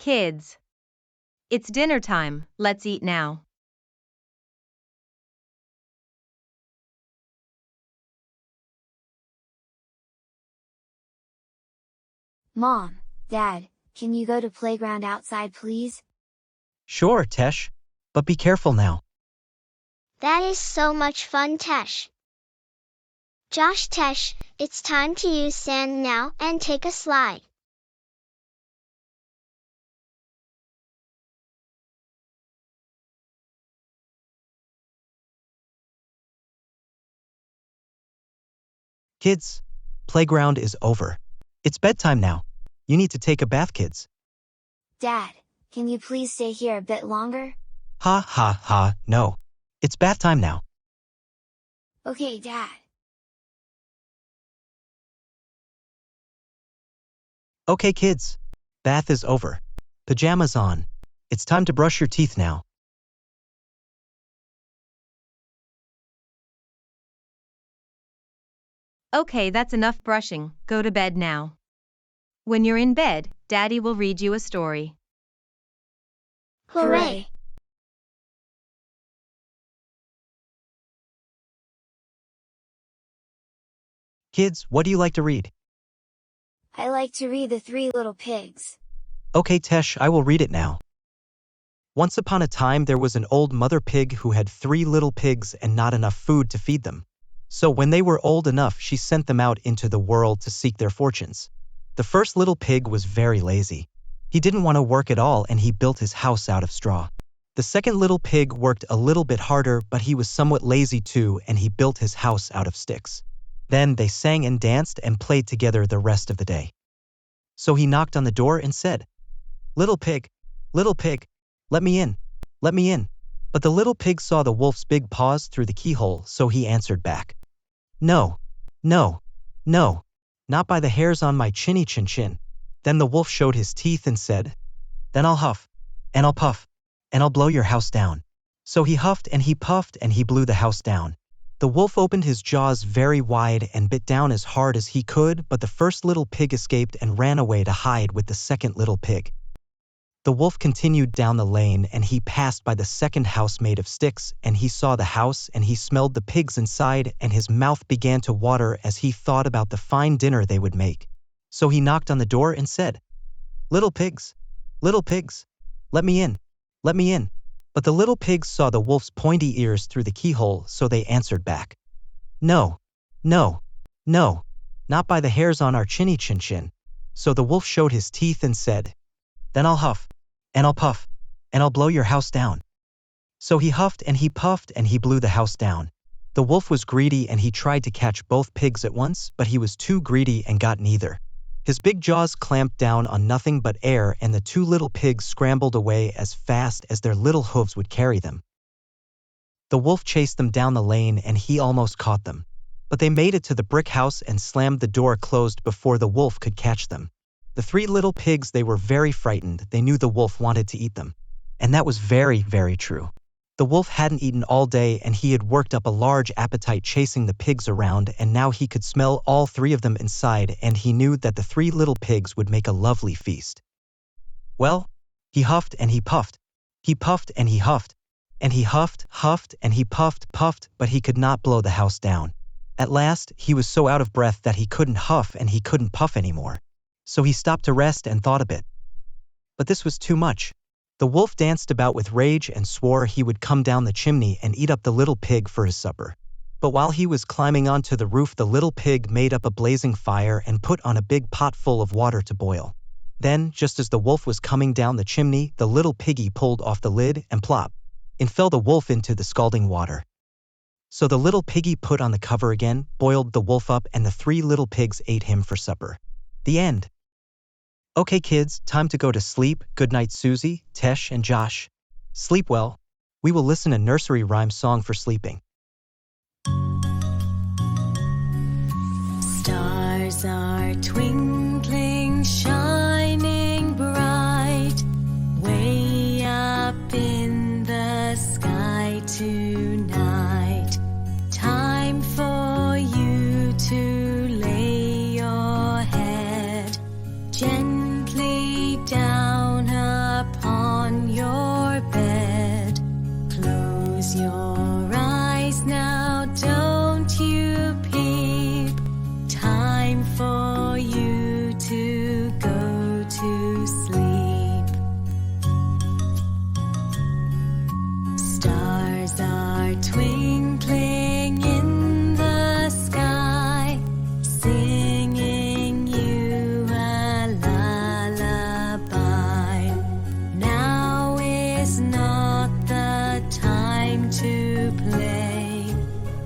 Kids, it's dinner time, let's eat now. Mom, Dad, can you go to playground outside please? Sure, Tesh. But be careful now. That is so much fun, Tesh. Josh, Tesh, it's time to use sand now and take a slide. Kids, playground is over. It's bedtime now. You need to take a bath, kids. Dad, can you please stay here a bit longer? Ha ha ha, no. It's bath time now. Okay, Dad. Okay, kids. Bath is over. Pajamas on. It's time to brush your teeth now. Okay, that's enough brushing, go to bed now. When you're in bed, Daddy will read you a story. Hooray! Kids, what do you like to read? I like to read The Three Little Pigs. Okay, Tesh, I will read it now. Once upon a time there was an old mother pig who had 3 little pigs and not enough food to feed them. So when they were old enough, she sent them out into the world to seek their fortunes. The first little pig was very lazy. He didn't want to work at all and he built his house out of straw. The second little pig worked a little bit harder, but he was somewhat lazy too and he built his house out of sticks. Then they sang and danced and played together the rest of the day. So he knocked on the door and said, little pig, let me in, let me in. But the little pig saw the wolf's big paws through the keyhole, so he answered back, no, no, no, not by the hairs on my chinny chin chin. Then the wolf showed his teeth and said, then I'll huff, and I'll puff, and I'll blow your house down. So he huffed and he puffed and he blew the house down. The wolf opened his jaws very wide and bit down as hard as he could, but the first little pig escaped and ran away to hide with the second little pig. The wolf continued down the lane and he passed by the second house made of sticks, and he saw the house and he smelled the pigs inside, and his mouth began to water as he thought about the fine dinner they would make. So he knocked on the door and said, little pigs, let me in, let me in. But the little pigs saw the wolf's pointy ears through the keyhole, so they answered back, no, no, no, not by the hairs on our chinny chin chin. So the wolf showed his teeth and said, then I'll huff, and I'll puff, and I'll blow your house down. So he huffed and he puffed and he blew the house down. The wolf was greedy and he tried to catch both pigs at once, but he was too greedy and got neither. His big jaws clamped down on nothing but air, and the 2 little pigs scrambled away as fast as their little hooves would carry them. The wolf chased them down the lane and he almost caught them. But they made it to the brick house and slammed the door closed before the wolf could catch them. The 3 little pigs, they were very frightened. They knew the wolf wanted to eat them. And that was very, very true. The wolf hadn't eaten all day and he had worked up a large appetite chasing the pigs around, and now he could smell all 3 of them inside, and he knew that the 3 little pigs would make a lovely feast. Well, he huffed and he puffed. He puffed and he huffed. And he huffed, huffed, and he puffed, puffed, but he could not blow the house down. At last, he was so out of breath that he couldn't huff and he couldn't puff anymore. So he stopped to rest and thought a bit. But this was too much. The wolf danced about with rage and swore he would come down the chimney and eat up the little pig for his supper. But while he was climbing onto the roof, the little pig made up a blazing fire and put on a big pot full of water to boil. Then, just as the wolf was coming down the chimney, the little piggy pulled off the lid and plop, in fell the wolf into the scalding water. So the little piggy put on the cover again, boiled the wolf up, and the 3 little pigs ate him for supper. The end. Okay, kids, time to go to sleep. Good night, Suzy, Tesh, and Josh. Sleep well. We will listen a nursery rhyme song for sleeping. Stars are twinkling, shining bright, way up in the sky tonight. Time for you to lay your head gently down are twinkling in the sky, singing you a lullaby. Now is not the time to play,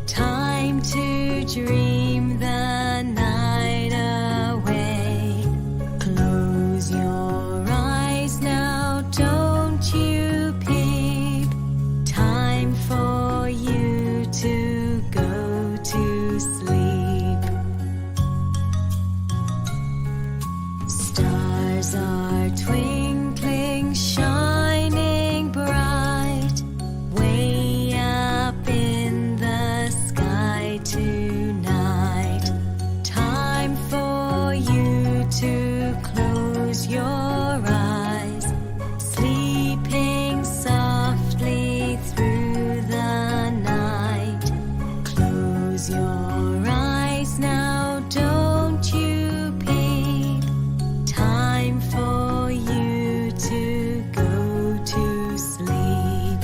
time to dream the night away. Close your eyes now, don't you peep. Time for you to go to sleep. Stars are twinkling, shining bright, way up in the sky tonight. Time for you to close your eyes, sleeping softly through the night. Close your eyes now, don't you peep. Time for you to go to sleep.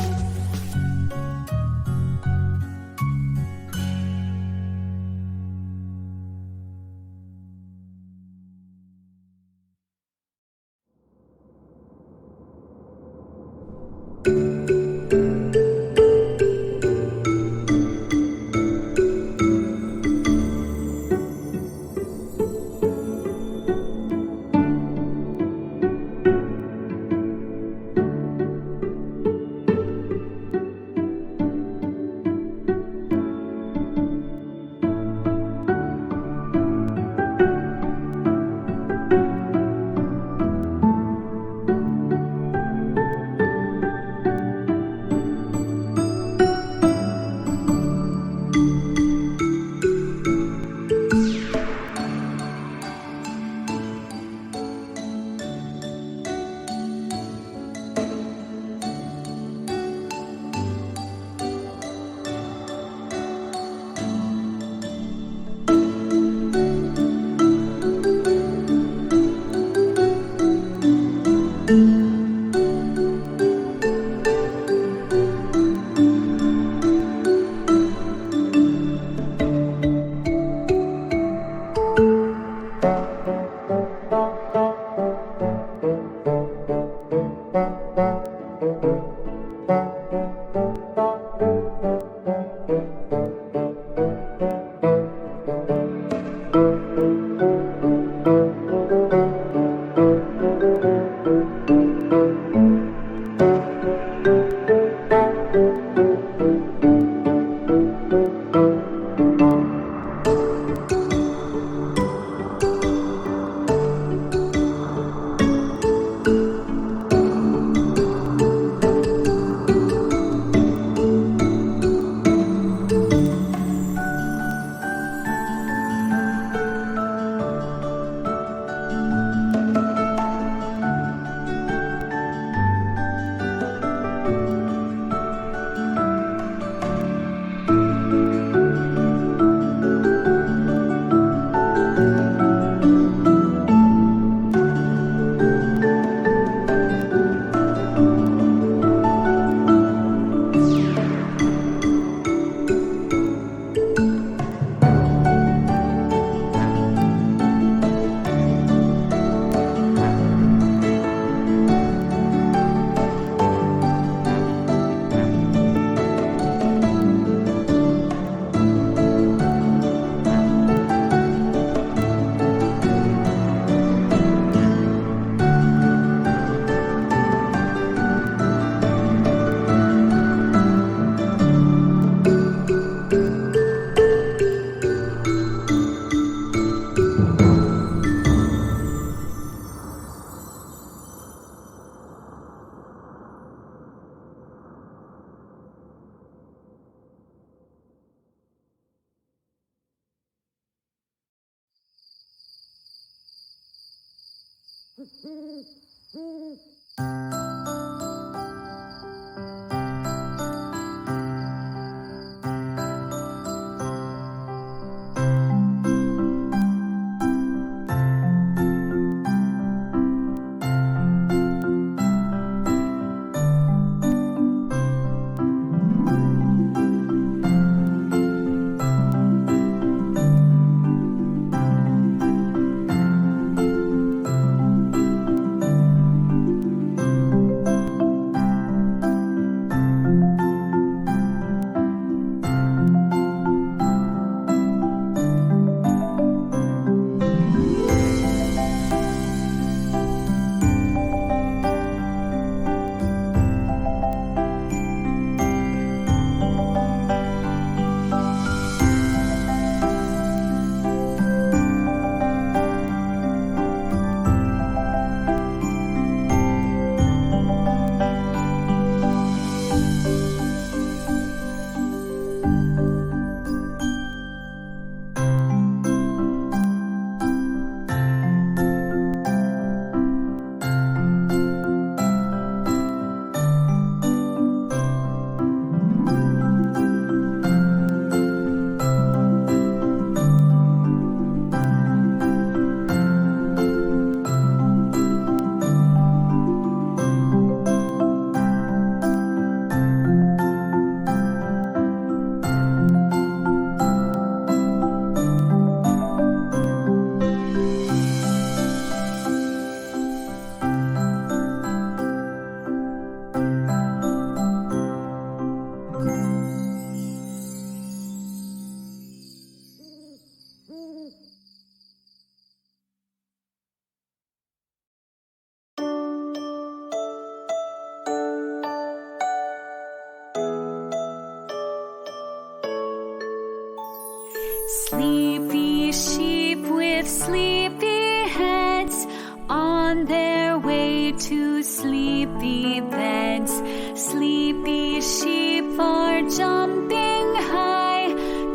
Sleepy sheep with sleepy heads on their way to sleepy beds. Sleepy sheep are jumping high,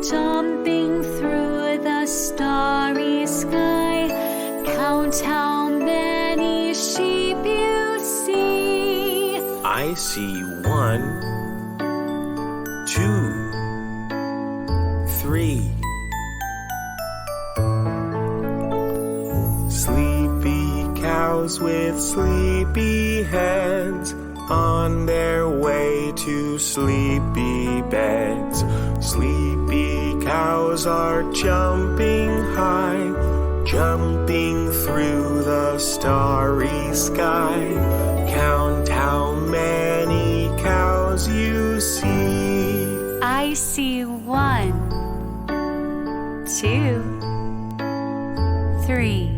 jumping through the starry sky. Count how many sheep you see. I see 1, 2, 3. Sleepy cows with sleepy heads on their way to sleepy beds. Sleepy cows are jumping high, jumping through the starry sky. Count how many cows you see. I see 1, 2, 3.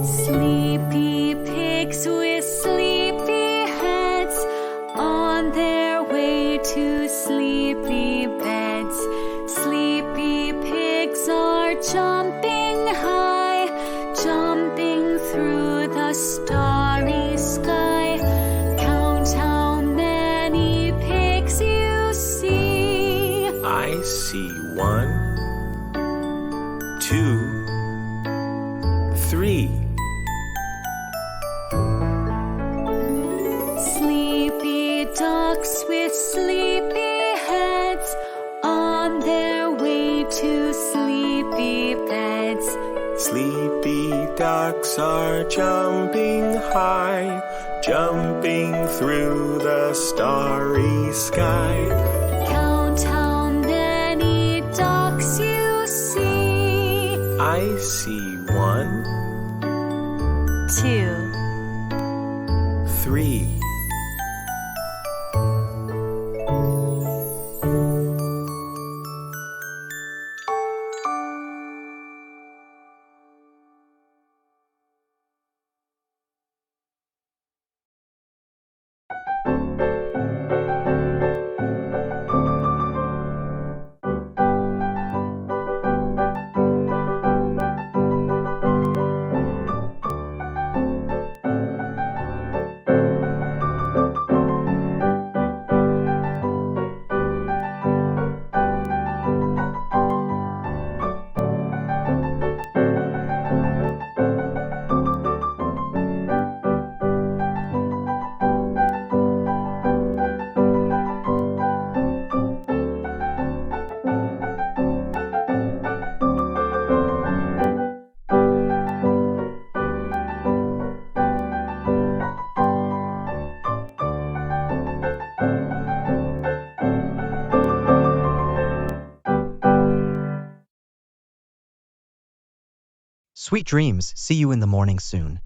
Sleepy pigs with sleepy heads on their way to sleepy beds. Sleepy pigs are jumping high, jumping through the starry sky. Count how many pigs you see. I see 1, 2, 3. Sleepy ducks with sleepy heads on their way to sleepy beds. Sleepy ducks are jumping high, jumping through the starry sky. Count how many ducks you see. I see 1, 2, 3. Sweet dreams, see you in the morning soon.